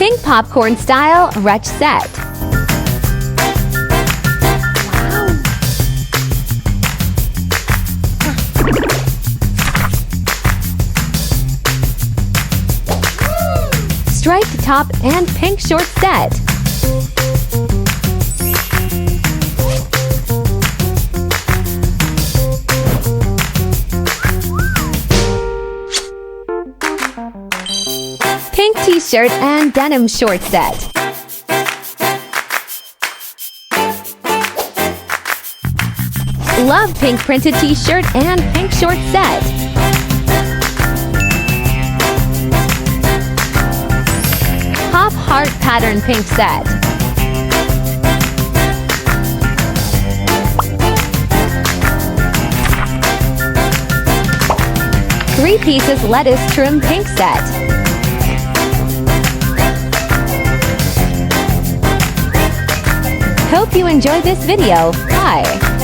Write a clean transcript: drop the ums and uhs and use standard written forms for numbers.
Pink popcorn style Ruched set. Striped top and pink short set. Pink t-shirt and denim short set. Love pink printed t-shirt and pink short set. Pop heart pattern pink set. Three pieces lettuce trim pink set. Hope you enjoyed this video. Bye!